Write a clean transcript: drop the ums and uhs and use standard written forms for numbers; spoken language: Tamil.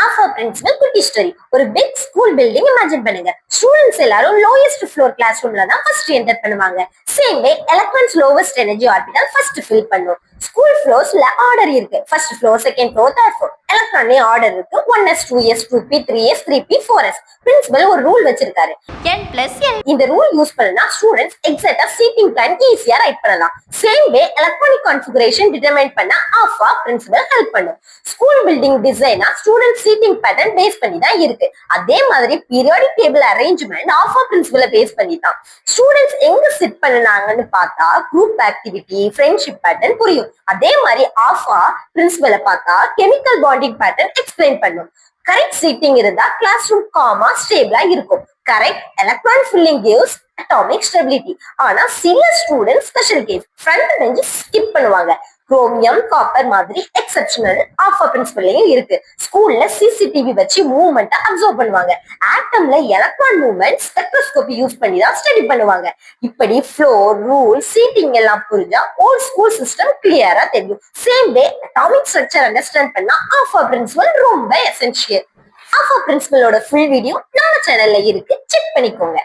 ஆஃபா பிரின்சிபல் குட்டி ஸ்டோரி. ஒரு பிக் ஸ்கூல் பில்டிங் இமேஜின் பண்ணுங்க. ஸ்டூடெண்ட்ஸ் எல்லாரும் லோயஸ்ட் ஃப்ளோர் கிளாஸ் ரூம்ல தான் ஃபர்ஸ்ட் என்டர் பண்ணுவாங்க. Same way electrons lowest energy orbital first fill பண்ணும். ஸ்கூல் ஃப்ளோர்ஸ்ல ஆர்டர் இருக்கு. First floor, second floor, third floor. எலக்ட்ரானே ஆர்டர் இருக்கு. 1s, 2s, 2p, 3s, 3p, 4s. Principal ஒரு ரூல் வச்சிருக்காரு. n+n. இந்த ரூல் யூஸ் பண்ணா ஸ்டூடெண்ட்ஸ் எக்ஸாக்ட்டா சீட்டிங் பிளான் ஈஸியா ரைட் பண்ணலாம். Same way electronic configuration determine பண்ண ஆஃபா பிரின்சிபல் ஹெல்ப் பண்ணும். ஸ்கூல் பில்டிங் டிசைனா ஸ்டூடெண்ட் சீட்டிங் பேட்டர்ன் பேஸ் பண்ணி தான் இருக்கு. அதே மாதிரி பீரியாடிக் டேபிள் அரேஞ்ச்மெண்ட் ஆஃபா பிரின்சிபலை பேஸ் பண்ணி தான். ஸ்டூடெண்ட்ஸ் எங்க சிட் பண்ணாங்கன்னு பார்த்தா குரூப் ஆக்டிவிட்டி, ஃப்ரெண்ட்ஷிப் பேட்டர்ன் புரியும். அதே மாதிரி ஆஃபா பிரின்சிபலை பார்த்தா கெமிக்கல் பாண்டிங் பேட்டர்ன் எக்ஸ்பிளைன் பண்ணும். கரெக்ட் சீட்டிங் இருந்தா கிளாஸ் ரூம் காமா ஸ்டேபிளா இருக்கும். Correct electron filling gives atomic stability. ஆனா சில students special case front bench skip பண்ணுவாங்க. குரோமியம், காப்பர் மாதிரி எக்ஸெப்ஷனல் ஆஃபா பிரின்சிபல்லையும் இருக்கு. ஸ்கூல்ல சிசிடிவி வச்சு மூவ்மெண்ட் அப்சர்வ் பண்ணுவாங்க. ஆட்டம்ல எலக்ட்ரான் மூவ்மெண்ட் ஸ்பெக்ட்ரோஸ்கோபி யூஸ் பண்ணி தான் ஸ்டடி பண்ணுவாங்க. இப்படி ஃப்ளோர், ரூல், சீட்டிங் எல்லாம் புரிஞ்சா ஓல்ட் ஸ்கூல் சிஸ்டம் கிளியரா தெரியும். Same way atomic structure understand பண்ணா ஆஃபா பிரின்சிபல் ரொம்ப எசென்ஷியல். ஆஃபா பிரின்சிபலோட ஃபுல் வீடியோ நம்ம சேனல்ல இருக்கு, செக் பண்ணிக்கோங்க.